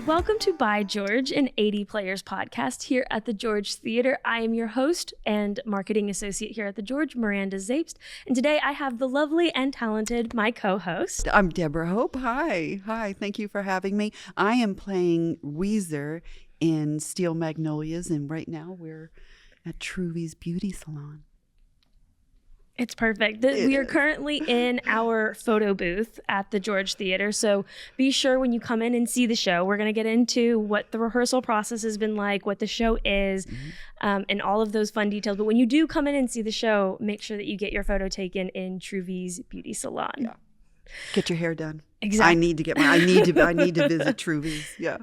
Welcome to By George, an 80 Players podcast here at the George Theater. I am your host and marketing associate here at the George, Miranda Zapst. And today I have the lovely and talented, my co-host. I'm Deborah Hope. Hi. Thank you for having me. I am playing Weezer in Steel Magnolias, and right now we're at Truvy's Beauty Salon. It's perfect. We are currently in our photo booth at the George Theater, so be sure when you come in and see the show, we're going to get into what the rehearsal process has been like, what the show is, and all of those fun details. But when you do come in and see the show, make sure that you get your photo taken in Truvy's Beauty Salon. Yeah. Get your hair done. Exactly. I need to visit Truvy's. Yeah.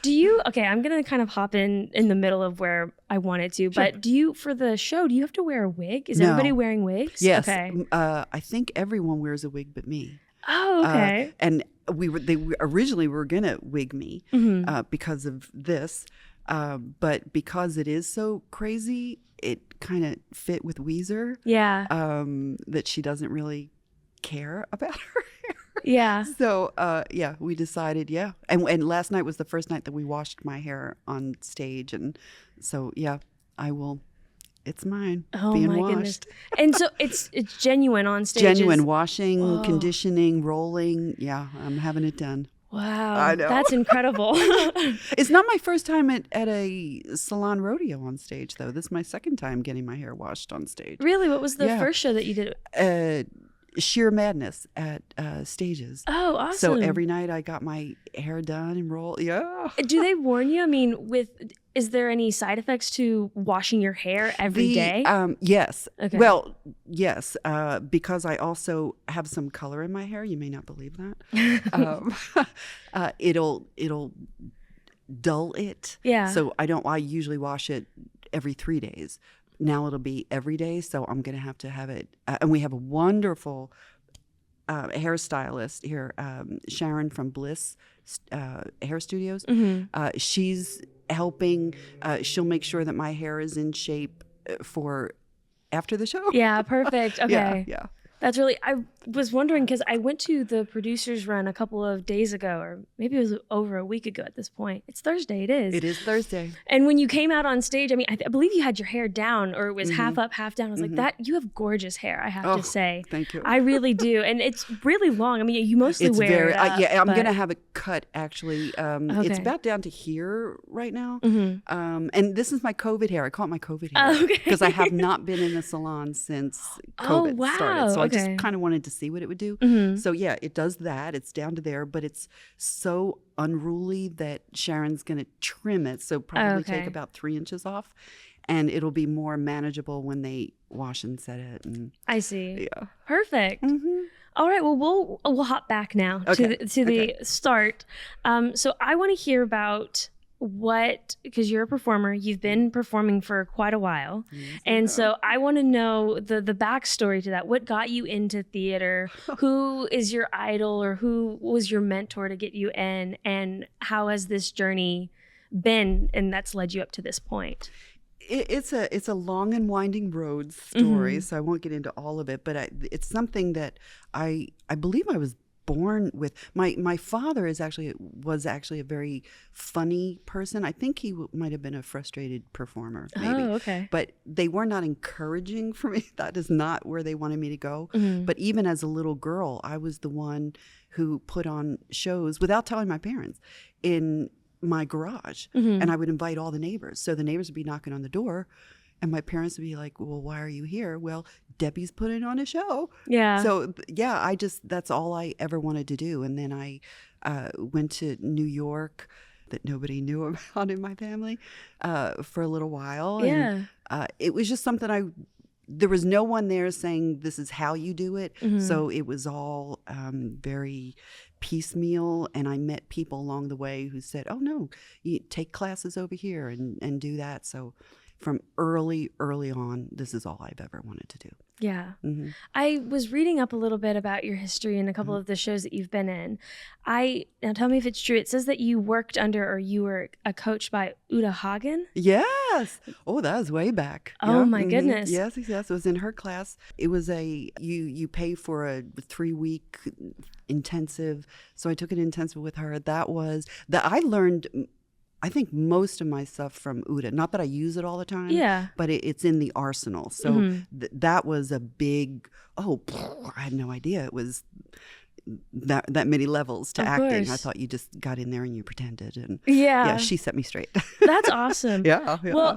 I'm going to kind of hop in the middle of where I wanted to, but for the show, do you have to wear a wig? Is everybody wearing wigs? Yes. Okay. I think everyone wears a wig but me. Oh, okay. And they originally were going to wig me because of this. But because it is so crazy, it kind of fit with Weezer. Yeah. That she doesn't really care about her hair. Yeah. So, we decided, And last night was the first night that we washed my hair on stage. And so, I will. It's mine. Oh, being my washed. goodness. And so it's genuine on stage. Genuine washing, conditioning, rolling. Yeah, I'm having it done. Wow. I know. That's incredible. It's not my first time at a salon rodeo on stage, though. This is my second time getting my hair washed on stage. Really? What was the first show that you did? Sheer Madness at Stages. Oh, awesome. So every night I got my hair done and rolled. Yeah. Do they warn you? I mean, is there any side effects to washing your hair every day? Yes. Okay. Well, yes, because I also have some color in my hair. You may not believe that. It'll dull it. Yeah. So I usually wash it every 3 days. Now it'll be every day, so I'm going to have it. And we have a wonderful hairstylist here, Sharon from Bliss Hair Studios. She's helping. She'll make sure that my hair is in shape for after the show. Yeah, perfect. Okay. Yeah. That's really, I was wondering because I went to the producers run a couple of days ago, or maybe it was over a week ago at this point. It's Thursday, it is. It is Thursday. And when you came out on stage, I mean, I believe you had your hair down, or it was half up, half down. I was like, you have gorgeous hair, I have to say. Thank you. I really do. And it's really long. I mean, you mostly wear it up, I'm going to have it cut, actually. It's about down to here right now. And this is my COVID hair. I call it my COVID hair. Because I have not been in the salon since COVID started. So I just kind of wanted to see what it would do. So it does that. It's down to there, but it's so unruly that Sharon's going to trim it. So probably take about 3 inches off, and it'll be more manageable when they wash and set it. And, I see. Yeah. Perfect. All right. Well, we'll hop back now to the start. So I want to hear about because you're a performer, you've been performing for quite a while. And so I want to know the backstory to that. What got you into theater? Who is your idol, or who was your mentor to get you in? And how has this journey been, and that's led you up to this point? It's a long and winding road story, so I won't get into all of it, but it's something that I believe I was born with. My father was actually a very funny person. I think he might have been a frustrated performer, maybe. Oh, okay. But they were not encouraging for me. That is not where they wanted me to go. But even as a little girl, I was the one who put on shows without telling my parents in my garage. And I would invite all the neighbors. So the neighbors would be knocking on the door, and my parents would be like, well, why are you here? Well, Debbie's putting on a show. Yeah. So, that's all I ever wanted to do. And then I went to New York that nobody knew about in my family for a little while. Yeah. And it was just something there was no one there saying this is how you do it. So it was all very piecemeal. And I met people along the way who said, oh, no, you take classes over here and do that. So from early on, this is all I've ever wanted to do. Yeah. Mm-hmm. I was reading up a little bit about your history and a couple of the shows that you've been in. Now tell me if it's true. It says that you worked under, or you were a coach by Uta Hagen. Yes. Oh, that was way back. Oh, my goodness. Yes. It was in her class. It was you pay for a 3-week intensive. So I took an intensive with her. I learned, I think, most of my stuff from Uta. Not that I use it all the time. Yeah. But it's in the arsenal. So that was a big, I had no idea it was that many levels to acting. Course. I thought you just got in there and you pretended. And yeah, she set me straight. That's awesome. Yeah. Well,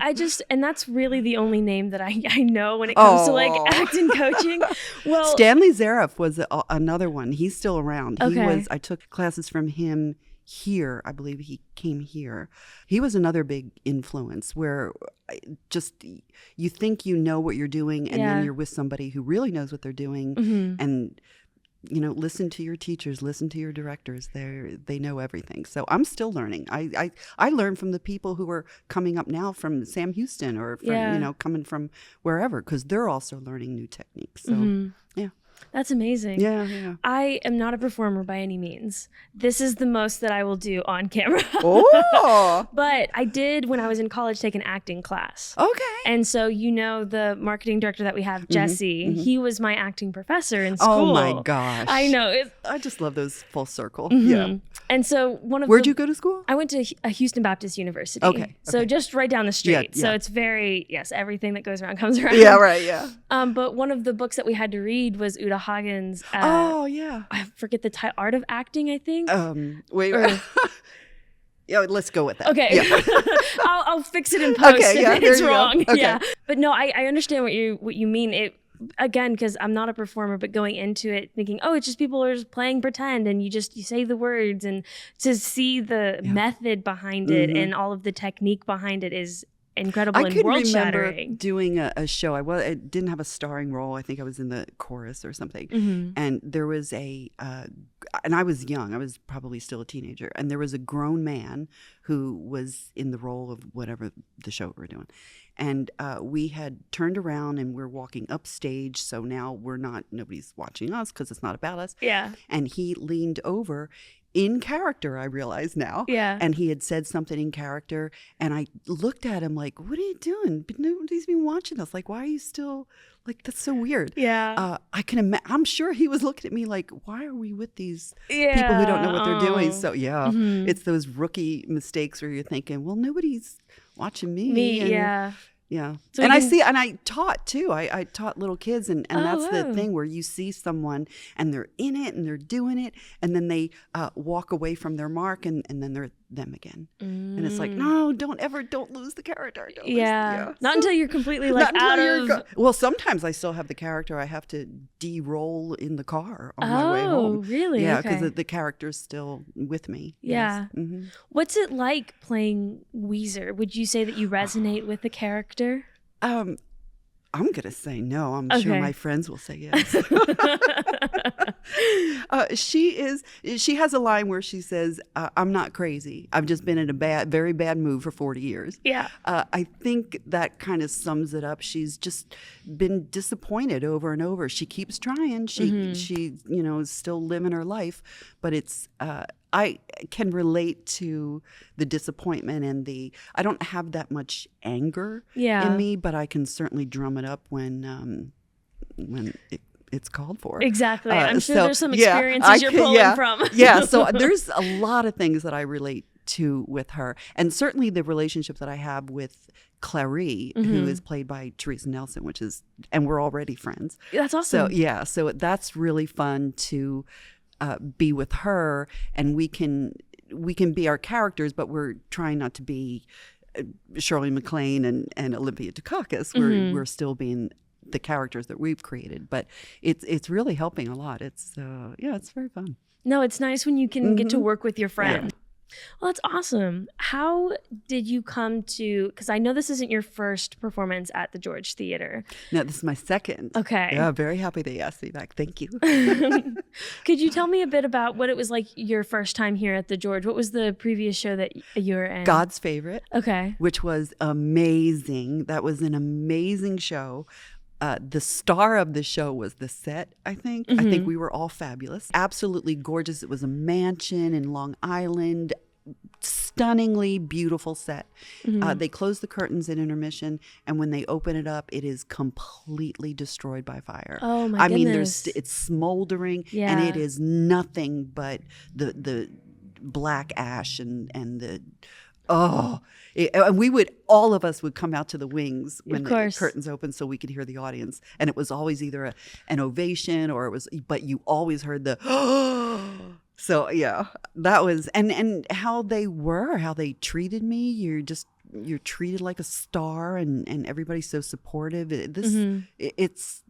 and that's really the only name that I know when it comes to like acting coaching. Well, Stanley Zareff was another one. He's still around. Okay. I took classes from him here. I believe he came here. He was another big influence where just you think you know what you're doing, and then you're with somebody who really knows what they're doing, and listen to your teachers, listen to your directors. They know everything. So I'm still learning. I learn from the people who are coming up now, from Sam Houston, or from coming from wherever, because they're also learning new techniques. So yeah. That's amazing. Yeah. I am not a performer by any means. This is the most that I will do on camera. Oh! But I did, when I was in college, take an acting class. Okay. And so, the marketing director that we have, Jesse, he was my acting professor in school. Oh my gosh. I know. I just love those full circle. Yeah. And so Where'd you go to school? I went to Houston Baptist University. Okay. So just right down the street. Yeah. So it's very, everything that goes around comes around. Yeah, right, yeah. But one of the books that we had to read was Uta Hagen's. I forget the title. Art of Acting, I think. Wait. Yeah, let's go with that. Okay. Yeah. I'll fix it in post if it's wrong. Okay. Yeah. But no, I understand what you mean. It, again, because I'm not a performer, but going into it thinking, it's just people are just playing pretend, and you say the words, and to see the method behind it and all of the technique behind it is incredible and world-shattering. I remember doing a show. I didn't have a starring role. I think I was in the chorus or something. And there was and I was young. I was probably still a teenager. And there was a grown man who was in the role of whatever the show we were doing. And we had turned around and we're walking upstage. So now nobody's watching us because it's not about us. Yeah. And he leaned over in character, I realize now. Yeah. And he had said something in character, and I looked at him like, what are you doing? But nobody's been watching us. Like, why are you still, like, that's so weird. Yeah. I'm sure he was looking at me like, why are we with these people who don't know what they're doing? So it's those rookie mistakes where you're thinking, well, nobody's watching me. Yeah. So and I taught too. I taught little kids, and that's the thing where you see someone and they're in it and they're doing it, and then they walk away from their mark, and then they're them again. And it's like, no, don't lose the character. Not until you're completely like out of. Well, sometimes I still have the character. I have to de-roll in the car on my way home. Oh, really? Yeah, because the character's still with me. Yeah. Yes. Mm-hmm. What's it like playing Weezer? Would you say that you resonate with the character? I'm going to say no. I'm sure my friends will say yes. She has a line where she says, I'm not crazy. I've just been in a very bad mood for 40 years. Yeah. I think that kind of sums it up. She's just been disappointed over and over. She keeps trying. She is still living her life, but it's, I can relate to the disappointment and I don't have that much anger in me, but I can certainly drum it up when it's called for. Exactly. I'm sure there's some experiences you're pulling from. So there's a lot of things that I relate to with her. And certainly the relationship that I have with Clary, who is played by Teresa Nelson, and we're already friends. That's awesome. So that's really fun to be with her, and we can be our characters, but we're trying not to be Shirley MacLaine and Olympia Dukakis. We're still being the characters that we've created, but it's really helping a lot. It's very fun. No, it's nice when you can get to work with your friend. Well, that's awesome. How did you come to, because I know this isn't your first performance at the George Theater. No, this is my second. Okay. Yeah, very happy they asked me back. Thank you. Could you tell me a bit about what it was like your first time here at the George? What was the previous show that you were in? God's Favorite. Okay. Which was amazing. That was an amazing show. The star of the show was the set, I think. I think we were all fabulous. Absolutely gorgeous. It was a mansion in Long Island. Stunningly beautiful set. They close the curtains in intermission, and when they open it up, it is completely destroyed by fire. Oh my goodness. It's smoldering, and it is nothing but the black ash and the and we would, all of us would come out to the wings when the curtains opened so we could hear the audience, and it was always either an ovation but you always heard the So yeah, that was, and how they treated me. You're treated like a star, and everybody's so supportive. It's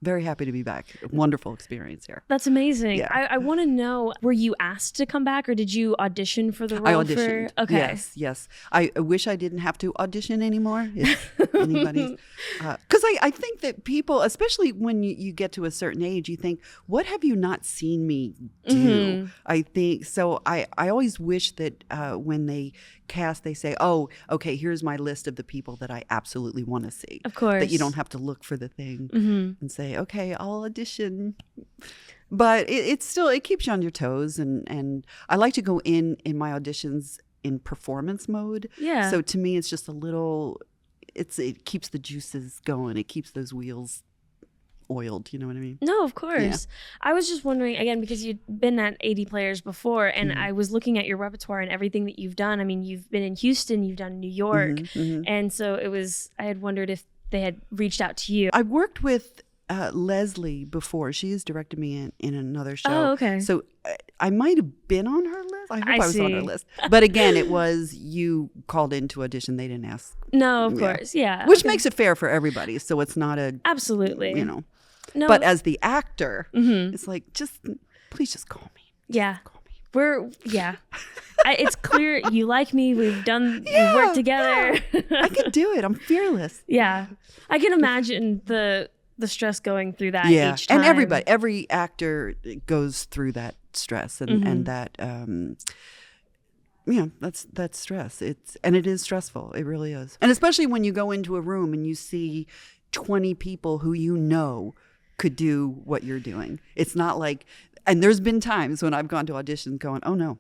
very happy to be back. Wonderful experience here. That's amazing. Yeah. I want to know, were you asked to come back, or did you audition for the role? I auditioned. Okay. Yes. I wish I didn't have to audition anymore. If anybody's, because I think that people, especially when you get to a certain age, you think, what have you not seen me do? I think so. I always wish that when they cast, they say, oh, okay, here's my list of the people that I absolutely want to see. Of course. That you don't have to look for the thing and say, okay, I'll audition. But it still keeps you on your toes, and I like to go in my auditions in performance mode. Yeah. So to me, it's just a little, it keeps the juices going. It keeps those wheels oiled, you know what I mean? No, of course. Yeah. I was just wondering, again, because you'd been at 80 Players before, and I was looking at your repertoire and everything that you've done. I mean, you've been in Houston, you've done New York, and so I had wondered if they had reached out to you. I worked with Leslie before. She has directed me in another show. Oh, okay. So I might have been on her list. I hope I was on her list. But again, it was you called in to audition. They didn't ask. No, of course. Yeah. Which makes it fair for everybody. So it's not absolutely. You know. No. But as the actor, it's like, please just call me. Yeah. Just call me. It's clear you like me. We've worked together. I can do it. I'm fearless. Yeah. I can imagine the stress going through that each time. And every actor goes through that stress and that, that's stress. It is stressful. It really is. And especially when you go into a room and you see 20 people who could do what you're doing. It's not like, and there's been times when I've gone to auditions going, oh no,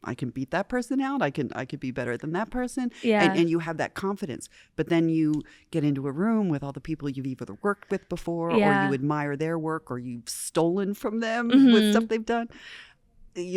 I can beat that person out. I could be better than that person. Yeah. And you have that confidence. But then you get into a room with all the people you've either worked with before or you admire their work or you've stolen from them with stuff they've done.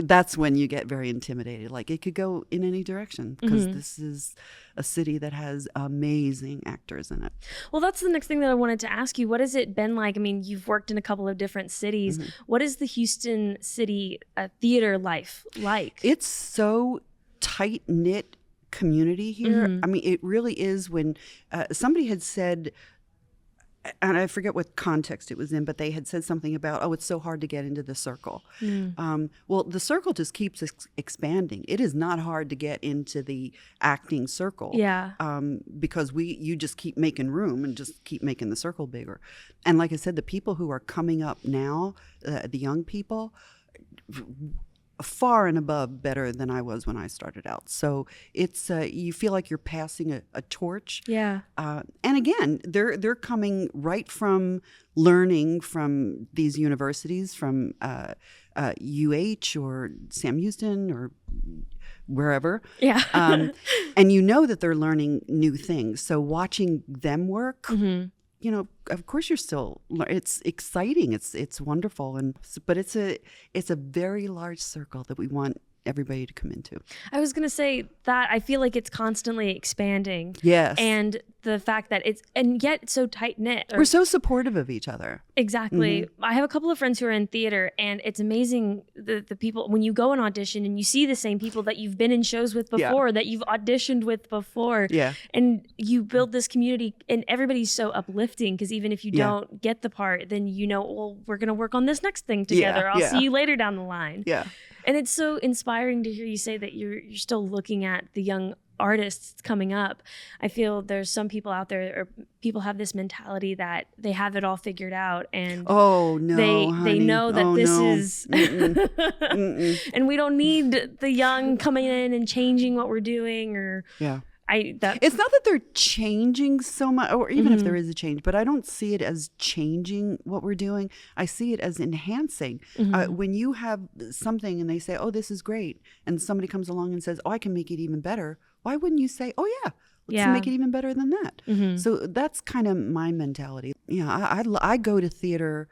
That's when you get very intimidated. Like it could go in any direction because this is a city that has amazing actors in it. Well, that's the next thing that I wanted to ask you. What has it been like? I mean, you've worked in a couple of different cities. What is the Houston city theater life like? It's so tight-knit community here. I mean, it really is. When somebody had said, and I forget what context it was in, but they had said something about, it's so hard to get into the circle. Well, the circle just keeps expanding. It is not hard to get into the acting circle. Yeah. Because you just keep making room and just keep making the circle bigger. And like I said, the people who are coming up now, the young people, far and above better than I was when I started out. So it's you feel like you're passing a torch. Yeah. And again, they're coming right from learning from these universities, from UH or Sam Houston or wherever. Yeah. And you know that they're learning new things. So watching them work. Of course it's exciting. It's wonderful. But it's a very large circle that we want everybody to come into. I was going to say that I feel like it's constantly expanding. Yes. And the fact that and yet it's so tight knit. We're so supportive of each other. Exactly. I have a couple of friends who are in theater, and it's amazing the people, when you go and audition and you see the same people that you've been in shows with before, that you've auditioned with before. Yeah. And you build this community, and everybody's so uplifting because even if you don't get the part, then we're going to work on this next thing together. I'll see you later down the line. Yeah. And it's so inspiring to hear you say that you're still looking at the young artists coming up. I feel there's some people out there, or people have this mentality that they have it all figured out, and they know that this is and we don't need the young coming in and changing what we're doing, or It's not that they're changing so much, or even if there is a change, but I don't see it as changing what we're doing. I see it as enhancing. When you have something and they say, oh, this is great, and somebody comes along and says, oh, I can make it even better, why wouldn't you say, oh, yeah, let's make it even better than that? So that's kind of my mentality. Yeah, I go to theater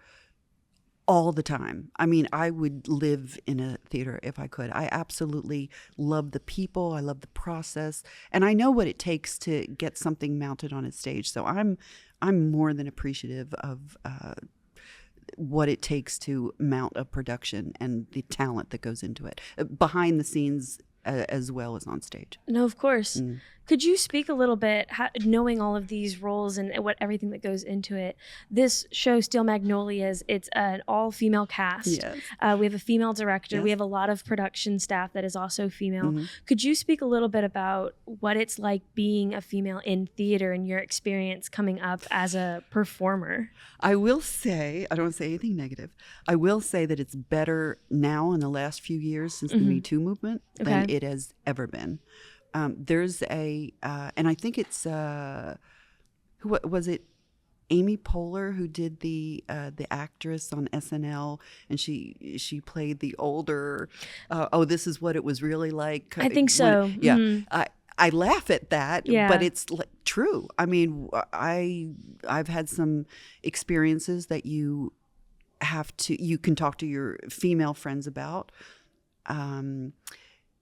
all the time. I mean, I would live in a theater if I could. I absolutely love the people. I love the process, and I know what it takes to get something mounted on a stage. So I'm more than appreciative of what it takes to mount a production and the talent that goes into it, behind the scenes as well as on stage. No, of course. Could you speak a little bit, knowing all of these roles and everything that goes into it? This show, Steel Magnolias, it's an all-female cast. Yes. We have a female director. Yes. We have a lot of production staff that is also female. Could you speak a little bit about what it's like being a female in theater and your experience coming up as a performer? I will say, I don't want to say anything negative, I will say that it's better now in the last few years since the Me Too movement than it has ever been. There's and I think it's, who was it? Amy Poehler, who did the actress on SNL, and she played the older, this is what it was really like. I think so. I laugh at that, but it's true. I mean, I've had some experiences that you can talk to your female friends about.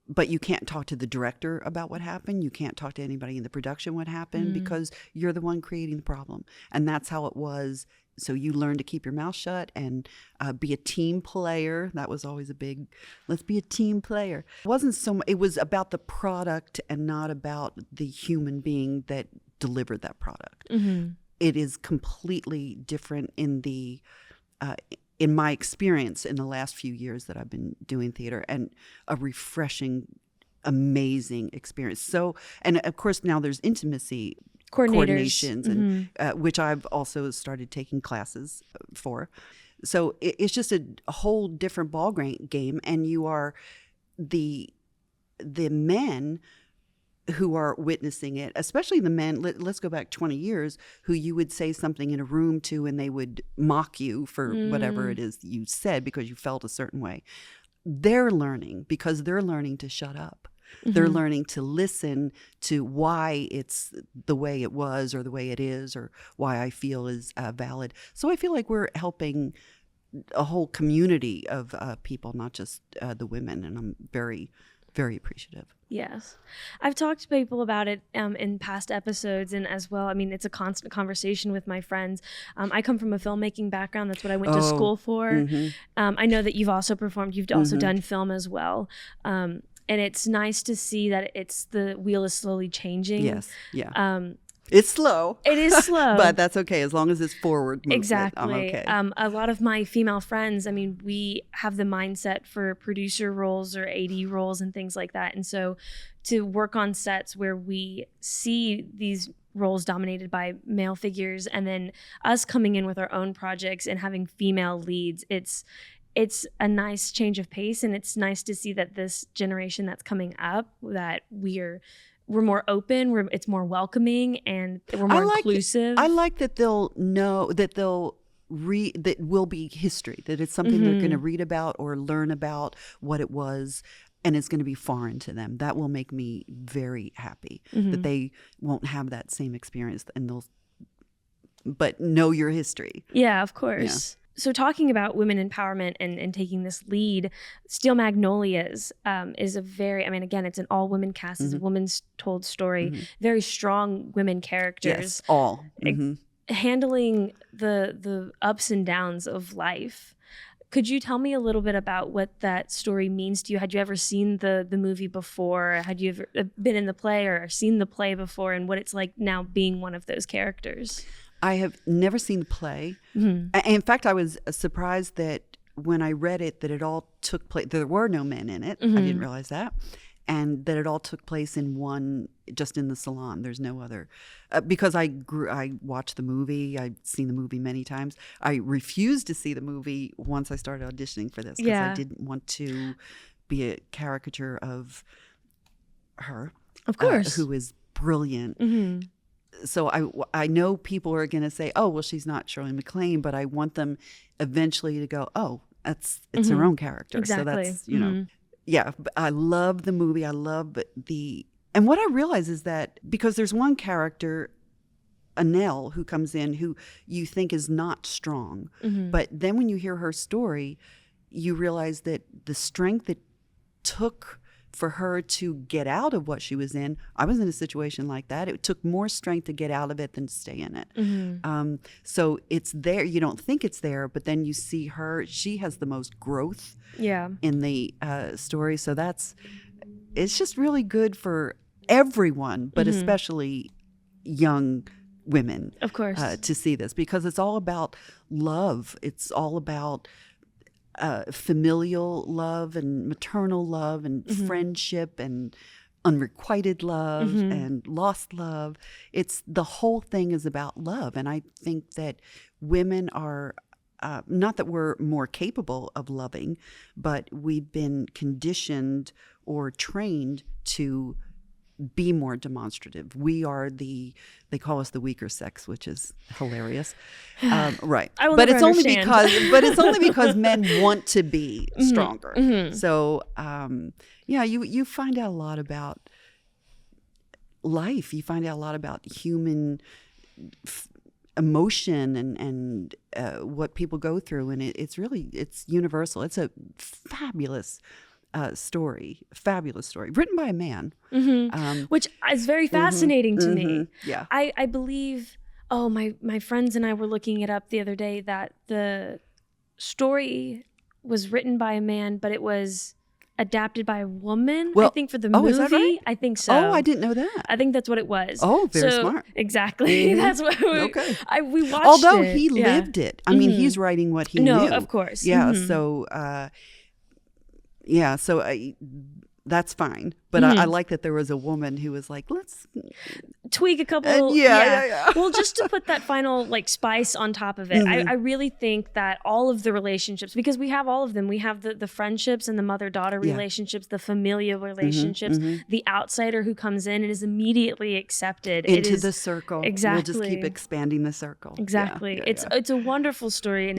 But you can't talk to the director about what happened. You can't talk to anybody in the production what happened because you're the one creating the problem. And that's how it was. So you learn to keep your mouth shut and be a team player. That was always a big, let's be a team player. It wasn't so much, it was about the product and not about the human being that delivered that product. It is completely different in my experience in the last few years that I've been doing theater, and a refreshing, amazing experience. So, and of course now there's intimacy coordinations, and which I've also started taking classes for. So it's just a whole different ball game, and you are the men who are witnessing it, especially the men, let's go back 20 years, who you would say something in a room to and they would mock you for whatever it is you said because you felt a certain way. They're learning because they're learning to shut up. They're learning to listen to why it's the way it was or the way it is or why I feel is valid. So I feel like we're helping a whole community of people, not just the women, and I'm very, very appreciative. Yes. I've talked to people about it in past episodes, and as well, I mean, it's a constant conversation with my friends. I come from a filmmaking background. That's what I went to school for. I know that you've also performed. You've also done film as well. And it's nice to see that the wheel is slowly changing. Yes. Yeah. It's slow. It is slow. But that's okay. As long as it's forward movement, exactly. I'm okay. A lot of my female friends, I mean, we have the mindset for producer roles or AD roles and things like that. And so to work on sets where we see these roles dominated by male figures and then us coming in with our own projects and having female leads, it's a nice change of pace. And it's nice to see that this generation that's coming up, that we're more open, it's more welcoming, and we're more inclusive. I like that they'll know that that will be history, that it's something they're going to read about or learn about what it was, and it's going to be foreign to them. That will make me very happy that they won't have that same experience, and but know your history. Yeah, of course. Yeah. So talking about women empowerment and taking this lead, Steel Magnolias is a very, I mean, again, it's an all-women cast. It's a woman's told story. Very strong women characters. Yes, all. Handling the ups and downs of life. Could you tell me a little bit about what that story means to you? Had you ever seen the movie before? Had you ever been in the play or seen the play before, and what it's like now being one of those characters? I have never seen the play. In fact, I was surprised that when I read it, that it all took place. There were no men in it. I didn't realize that. And that it all took place just in the salon. There's no other. Because I watched the movie. I've seen the movie many times. I refused to see the movie once I started auditioning for this because I didn't want to be a caricature of her. Of course. Who is brilliant. So I know people are going to say, oh, well, she's not Shirley MacLaine, but I want them eventually to go, oh, it's her own character. Exactly. So that's, yeah, I love the movie. I love and what I realize is that because there's one character, Annelle, who comes in who you think is not strong. But then when you hear her story, you realize that the strength it took for her to get out of what she was in. I was in a situation like that. It took more strength to get out of it than to stay in it. So it's there. You don't think it's there, but then you see her. She has the most growth in the story. So it's just really good for everyone, but especially young women, of course, to see this, because it's all about love. It's all about familial love and maternal love and friendship and unrequited love and lost love. It's the whole thing is about love. And I think that women are not that we're more capable of loving, but we've been conditioned or trained to be more demonstrative. We are they call us the weaker sex, which is hilarious. Right. But it's only because men want to be stronger. So, you find out a lot about life. You find out a lot about human emotion and what people go through. And it's universal. It's a fabulous fabulous story written by a man, which is very fascinating to me. Yeah, I believe. Oh, my friends and I were looking it up the other day that the story was written by a man, but it was adapted by a woman. I think for the movie. Is that right? I think so. Oh, I didn't know that. I think that's what it was. Oh, very smart. Exactly. That's what we watched. Although he lived it. I mean, he's writing what he knew. No, of course. Yeah. So. So that's fine. But I like that there was a woman who was like, let's tweak a couple. Well, just to put that final spice on top of it, I really think that all of the relationships, because we have all of them, we have the friendships and the mother-daughter relationships, the familial relationships, the outsider who comes in and is immediately accepted into the circle. Exactly. We'll just keep expanding the circle. Exactly. It's a wonderful story, and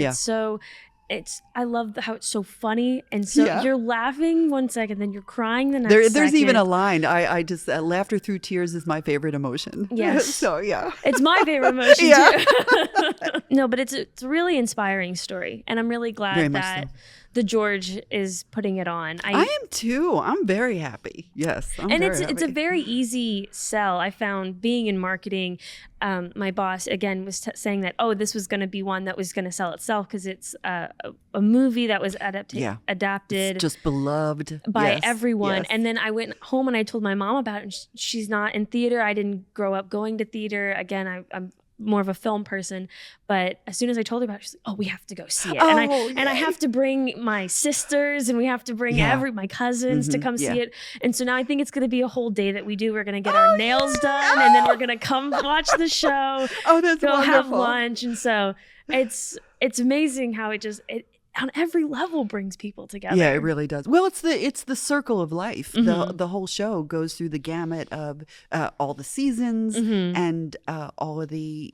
I love how it's so funny, and so you're laughing one second, then you're crying the next second. There's even a line. I just laughter through tears is my favorite emotion. Yes. So it's my favorite emotion too. No, but it's a really inspiring story, and I'm really glad that the George is putting it on. I am too. I'm very happy. Yes, it's a very easy sell. I found being in marketing. My boss again was saying that this was going to be one that was going to sell itself because it's a movie that was adapted, it's just beloved by everyone. Yes. And then I went home and I told my mom about it. And she's not in theater. I didn't grow up going to theater. Again, I'm more of a film person, but as soon as I told her about it, she's like, "Oh, we have to go see it." And I have to bring my sisters and we have to bring my cousins to come see it. And so now I think it's going to be a whole day that we do. We're going to get our nails done and then we're going to come watch the show. Oh, that's go wonderful. Have lunch. And so it's amazing how it on every level brings people together. Yeah, it really does. Well, it's the circle of life. The whole show goes through the gamut of all the seasons and all of the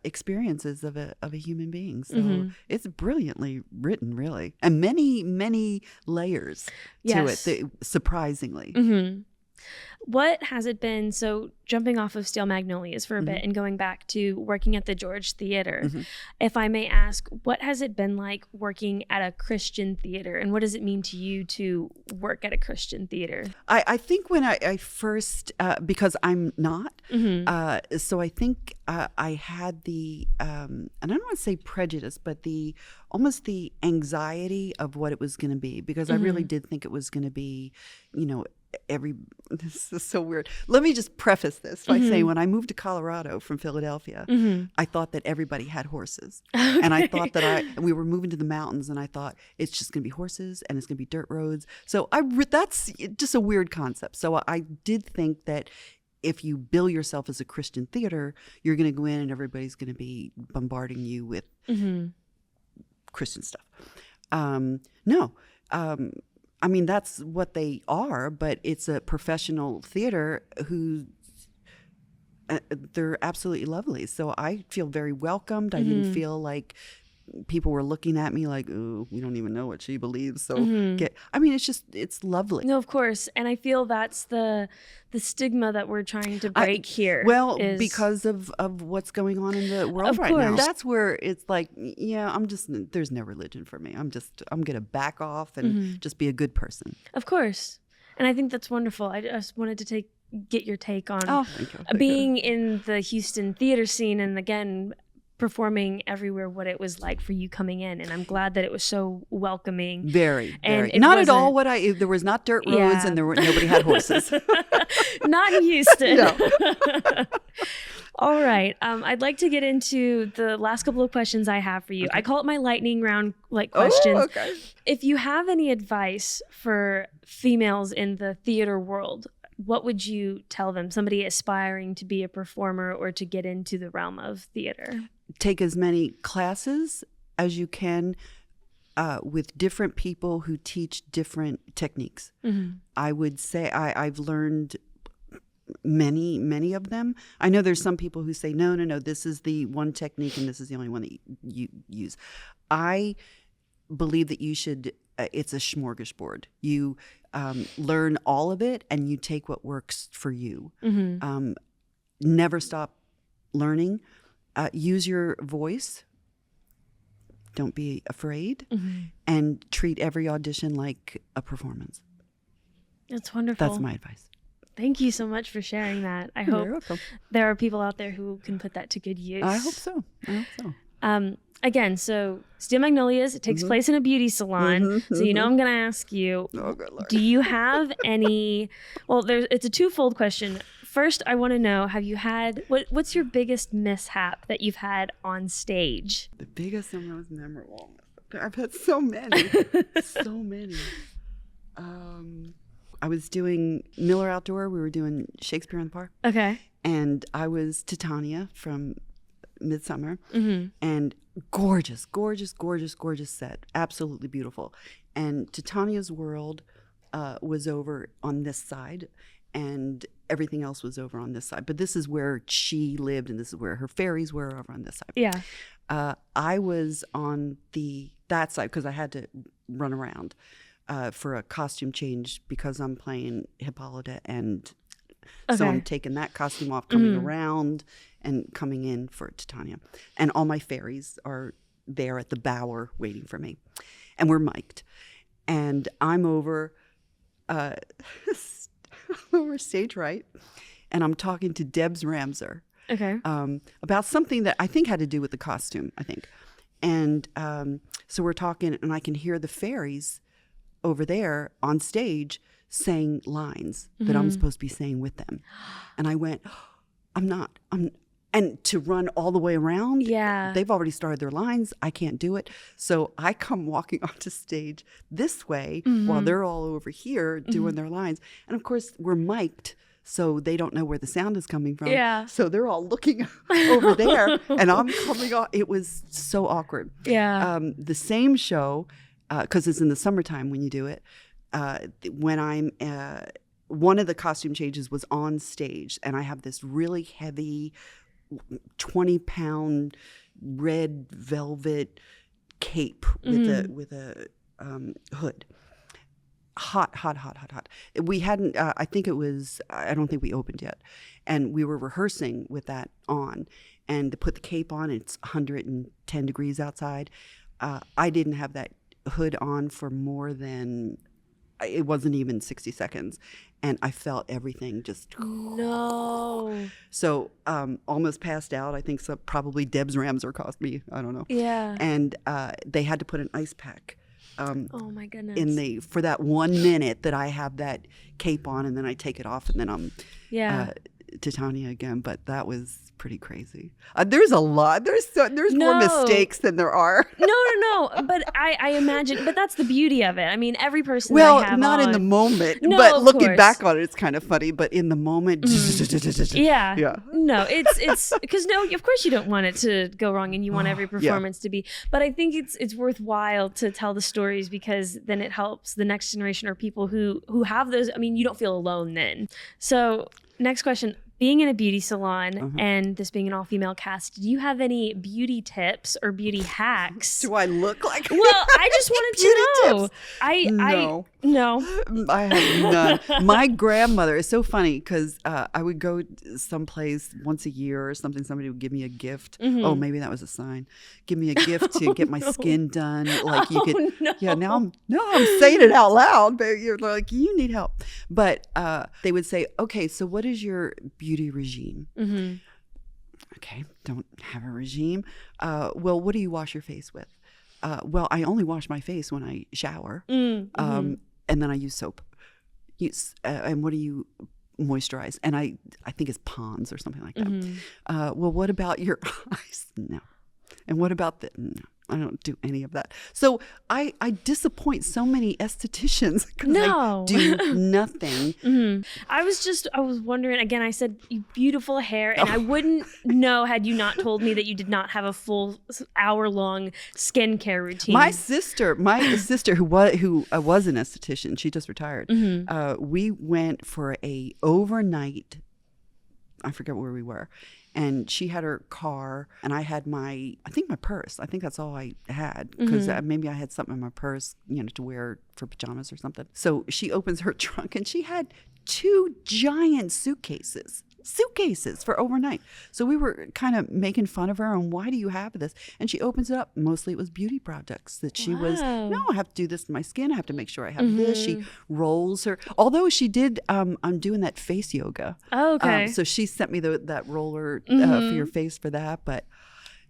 experiences of a human being. So it's brilliantly written, really, and many layers to it. Surprisingly. What has it been? So jumping off of Steel Magnolias for a bit and going back to working at the George Theater, if I may ask, what has it been like working at a Christian theater, and what does it mean to you to work at a Christian theater? I think when I first, because I'm not, so I think I had the, and I don't want to say prejudice, but almost the anxiety of what it was going to be, because I really did think it was going to be, this is so weird. Let me just preface this by saying when I moved to Colorado from Philadelphia, I thought that everybody had horses. Okay. And I thought that we were moving to the mountains, and I thought it's just going to be horses and it's going to be dirt roads. So that's just a weird concept. So I did think that if you bill yourself as a Christian theater, you're going to go in and everybody's going to be bombarding you with Christian stuff. No. I mean, that's what they are, but it's a professional theater whose they're absolutely lovely. So I feel very welcomed. I didn't feel like people were looking at me like, "Oh, we don't even know what she believes." So it's lovely. No, of course. And I feel that's the stigma that we're trying to break here. Well, because of what's going on in the world right now. That's where it's like, there's no religion for me. I'm going to back off and just be a good person. Of course. And I think that's wonderful. I just wanted to get your take on thank you. Being in the Houston theater scene, and again, performing everywhere, what it was like for you coming in. And I'm glad that it was so welcoming. Very. Not at all there was not dirt roads and nobody had horses. Not in Houston. No. All right. I'd like to get into the last couple of questions I have for you. Okay. I call it my lightning round questions. Oh, okay. If you have any advice for females in the theater world, what would you tell them? Somebody aspiring to be a performer or to get into the realm of theater? Take as many classes as you can with different people who teach different techniques. Mm-hmm. I would say I've learned many of them. I know there's some people who say, no, this is the one technique and this is the only one that you use. I believe that you should, it's a smorgasbord. You learn all of it and you take what works for you. Mm-hmm. Never stop learning. Use your voice. Don't be afraid. Mm-hmm. And treat every audition like a performance. That's wonderful. That's my advice. Thank you so much for sharing that. I hope there are people out there who can put that to good use. I hope so. Again, so Steel Magnolias, it takes place in a beauty salon. So I'm going to ask you, do you have any, it's a twofold question. First, I want to know, have you had, what's your biggest mishap that you've had on stage? The biggest and most memorable. I've had so many. So many. I was doing Miller Outdoor. We were doing Shakespeare in the Park. Okay. And I was Titania from Midsummer. Mm-hmm. And gorgeous set. Absolutely beautiful. And Titania's world was over on this side. And everything else was over on this side. But this is where she lived, and this is where her fairies were, over on this side. Yeah. I was on that side because I had to run around for a costume change because I'm playing Hippolyta, and so I'm taking that costume off, coming around and coming in for Titania. And all my fairies are there at the bower waiting for me. And we're mic'd. And I'm over stage right, and I'm talking to Debs Ramser about something that I think had to do with the costume, I think. And so we're talking, and I can hear the fairies over there on stage saying lines that I'm supposed to be saying with them. And I went, and to run all the way around, they've already started their lines. I can't do it. So I come walking onto stage this way while they're all over here doing their lines. And of course, we're mic'd, so they don't know where the sound is coming from. Yeah. So they're all looking over there, and I'm coming off. It was so awkward. Yeah. The same show, because it's in the summertime when you do it, when I'm one of the costume changes was on stage, and I have this really heavy 20-pound red velvet cape with a hood. Hot. We hadn't, I don't think we opened yet. And we were rehearsing with that on. And to put the cape on, it's 110 degrees outside. I didn't have that hood on for more than, it wasn't even 60 seconds. And I felt everything just. No. So almost passed out. I think so. Probably Debs Ramser cost me. I don't know. Yeah. And they had to put an ice pack. Oh my goodness. For that 1 minute that I have that cape on, and then I take it off, and then I'm Titania again. But that was pretty crazy. There's a lot. There's more mistakes than there are. No. But I imagine. But that's the beauty of it. I mean, every person. Well, I have not in the moment. No, but looking back on it, it's kind of funny. But in the moment, yeah. No, it's because of course you don't want it to go wrong, and you want every performance to be. But I think it's worthwhile to tell the stories, because then it helps the next generation or people who have those. I mean, you don't feel alone then. So next question. being in a beauty salon and this being an all-female cast, do you have any beauty tips or beauty hacks? Do I look like? Well, I just wanted to know. No. I have none. My grandmother is so funny because I would go someplace once a year or something. Somebody would give me a gift. Oh, maybe that was a sign. Give me a gift to get my skin done. Like you could. Yeah. Now I'm saying it out loud, but you're like, you need help. But they would say, okay, so what is your beauty regime? Okay, don't have a regime. Well, what do you wash your face with? Well, I only wash my face when I shower, and then I use soap. And what do you moisturize? And I think it's Pond's or something like that. Well, what about your eyes? No. And what about the? No. I don't do any of that. So I disappoint so many estheticians because I do nothing. I was wondering, again, I said beautiful hair, and I wouldn't know had you not told me that you did not have a full hour-long skincare routine. My sister who was an esthetician, she just retired. We went for a overnight, I forget where we were. And she had her car, and I had my purse. I think that's all I had, because maybe I had something in my purse, to wear for pajamas or something. So she opens her trunk, and she had 2 giant suitcases for overnight. So we were kind of making fun of her, and why do you have this? And she opens it up. Mostly it was beauty products that she was, no, I have to do this to my skin. I have to make sure I have this. She rolls her, although she did, I'm doing that face yoga. Oh, okay. So she sent me that roller for your face for that. But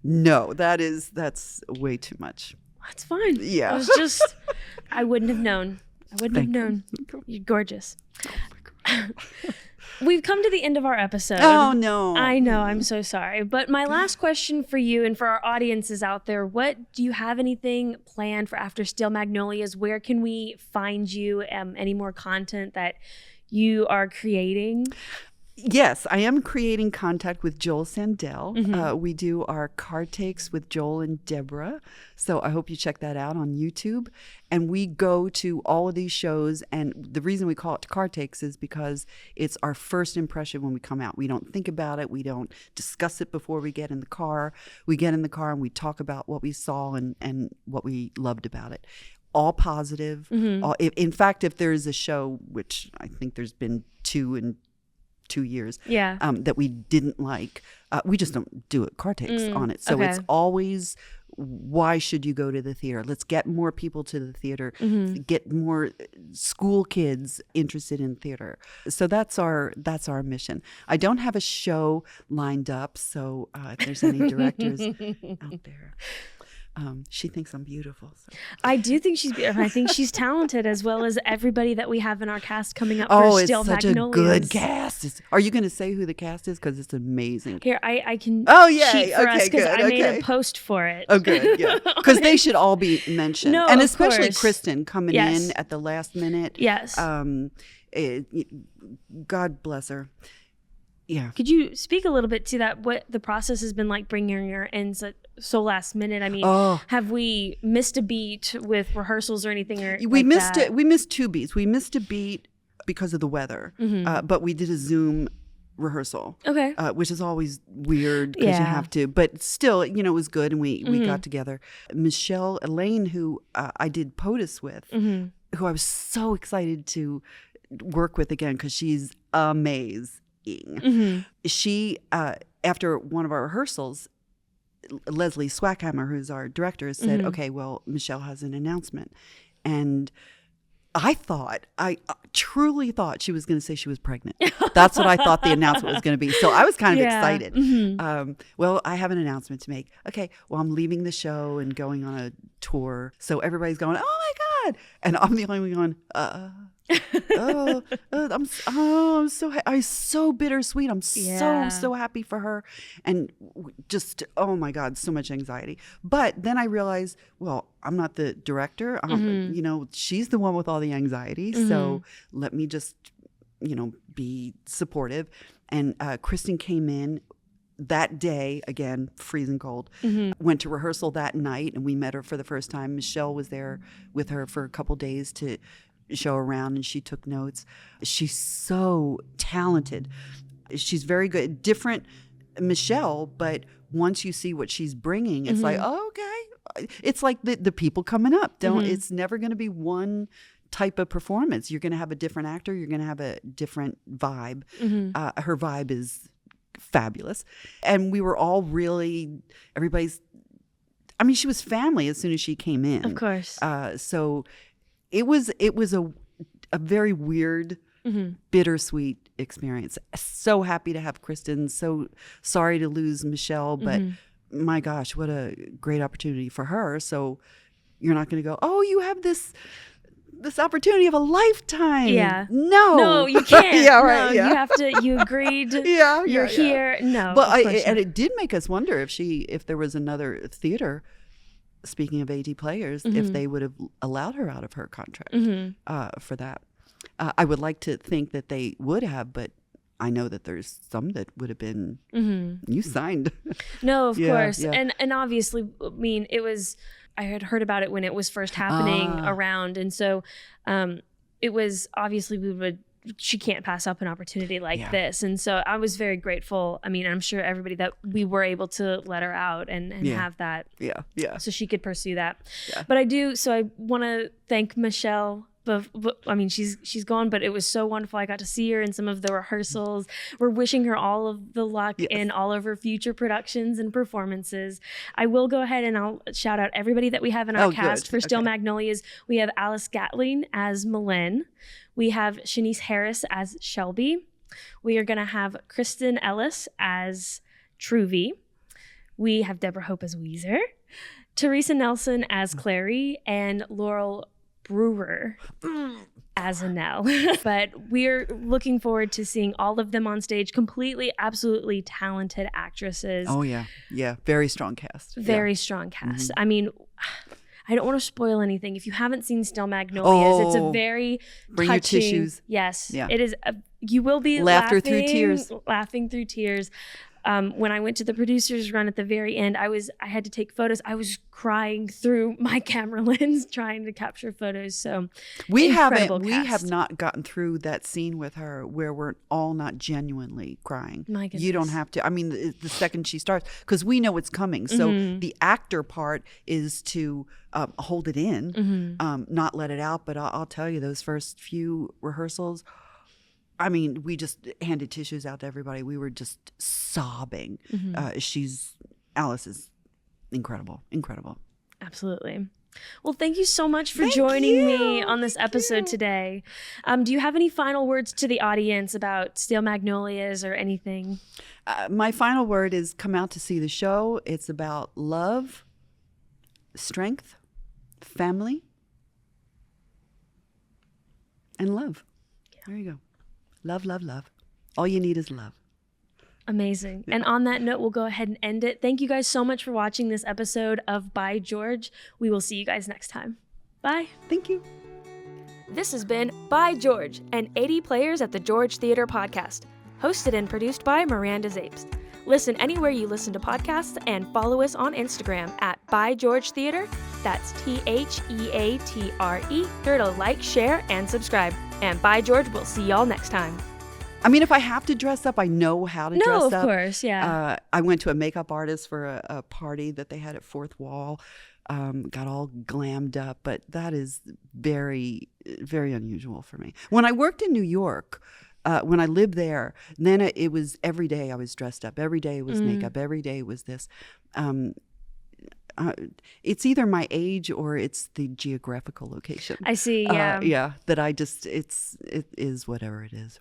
no, that's way too much. That's fine. Yeah. It was just, I wouldn't have known. You're gorgeous. Oh my God. We've come to the end of our episode. Oh, no. I know. I'm so sorry. But my last question for you and for our audiences out there, do you have anything planned for after Steel Magnolias? Where can we find you? Any more content that you are creating? Yes, I am creating contact with Joel Sandell. We do our card takes with Joel and Deborah. So I hope you check that out on YouTube. And we go to all of these shows. And the reason we call it card takes is because it's our first impression when we come out. We don't think about it. We don't discuss it before we get in the car. We get in the car and we talk about what we saw and what we loved about it. All positive. In fact, if there's a show, which I think there's been 2 in 2 years, that we didn't like, we just don't do it card takes on it. So it's always, why should you go to the theater? Let's get more people to the theater, get more school kids interested in theater. So that's our mission. I don't have a show lined up, so if there's any directors out there. She thinks I'm beautiful. So. I do think she's beautiful. I think she's talented, as well as everybody that we have in our cast coming up for Steel Magnolias. Oh, it's such a good cast. Are you going to say who the cast is? Because it's amazing. Here, I can cheat for us because I made a post for it. Oh, good, yeah. Because they should all be mentioned. No, and especially Kristen coming in at the last minute. Yes. God bless her. Yeah. Could you speak a little bit to that? What the process has been like bringing her in so last minute? I mean, have we missed a beat with rehearsals or anything? We missed it. We missed 2 beats. We missed a beat because of the weather, but we did a Zoom rehearsal. Okay. Which is always weird because you have to, but still, it was good, and we got together. Michelle Elaine, who I did POTUS with, who I was so excited to work with again because she's amazing. She, after one of our rehearsals, Leslie Swackheimer, who's our director, said, okay, well, Michelle has an announcement. And I truly thought she was going to say she was pregnant. That's what I thought the announcement was going to be. So I was kind of excited. Well, I have an announcement to make. Okay, well, I'm leaving the show and going on a tour. So everybody's going, oh my God. And I'm the only one going, I'm so bittersweet. I'm so happy for her, and just, oh my God, so much anxiety. But then I realized, well, I'm not the director. She's the one with all the anxiety. So let me just, be supportive. And Kristen came in that day, again, freezing cold, went to rehearsal that night, and we met her for the first time. Michelle was there with her for a couple days to show around, and she took notes. She's so talented. She's very good. Different Michelle, but once you see what she's bringing, it's like, oh, okay. It's like the people coming up. It's never going to be one type of performance. You're going to have a different actor. You're going to have a different vibe. Her vibe is fabulous. And we were all really, she was family as soon as she came in. Of course. So it was a very weird, bittersweet experience. So happy to have Kristen. So sorry to lose Michelle, but my gosh, what a great opportunity for her. So you're not going to go, oh, you have this opportunity of a lifetime. Yeah. No, you can't. Yeah, right. No, yeah. you have to. You agreed. You're here. No, but and it did make us wonder if there was another theater. Speaking of AD players, if they would have allowed her out of her contract for that. I would like to think that they would have, but I know that there's some that would have been, you signed. No, of course. Yeah. And obviously, I mean, I had heard about it when it was first happening around. And so it was obviously she can't pass up an opportunity like this. And so I was very grateful. I mean, I'm sure everybody that we were able to let her out and have that. Yeah. So she could pursue that. Yeah. But I want to thank Michelle. But I mean, she's gone, but it was so wonderful. I got to see her in some of the rehearsals. We're wishing her all of the luck in all of her future productions and performances. I will go ahead and I'll shout out everybody that we have in our cast for Steel Magnolias. We have Alice Gatling as Malin. We have Shanice Harris as Shelby. We are going to have Kristen Ellis as Truvy. We have Deborah Hope as Weezer. Teresa Nelson as Clary, and Laurel Brewer as Annelle. But we're looking forward to seeing all of them on stage. Completely, absolutely talented actresses. Oh, yeah. Yeah. Very strong cast. Very strong cast. I mean, I don't want to spoil anything. If you haven't seen Steel Magnolias, it's a very bring touching. Your tissues. Yes. Yeah. It is. You will be laughing through tears. When I went to the producer's run at the very end, I had to take photos. I was crying through my camera lens trying to capture photos. So we have not gotten through that scene with her where we're all not genuinely crying. My goodness. You don't have to. I mean, the second she starts, because we know it's coming. So the actor part is to hold it in, not let it out. But I'll tell you, those first few rehearsals, I mean, we just handed tissues out to everybody. We were just sobbing. Alice is incredible. Absolutely. Well, thank you so much for joining me on this episode today. Do you have any final words to the audience about Steel Magnolias or anything? My final word is come out to see the show. It's about love, strength, family, and love. Yeah. There you go. Love, love, love. All you need is love. Amazing. Yeah. And on that note, we'll go ahead and end it. Thank you guys so much for watching this episode of By George. We will see you guys next time. Bye. Thank you. This has been By George, an 80 Players at the George Theater podcast, hosted and produced by Miranda Zapes. Listen anywhere you listen to podcasts and follow us on Instagram at By George Theater. That's THEATRE. Sure to like, share, and subscribe. And By George, we'll see y'all next time. I mean, if I have to dress up, I know how to dress up. No, of course, yeah. I went to a makeup artist for a party that they had at Fourth Wall. Got all glammed up, but that is very, very unusual for me. When I worked in New York, when I lived there, then it was every day I was dressed up. Every day was makeup. Every day was this. It's either my age or it's the geographical location. I see, yeah. That it is whatever it is.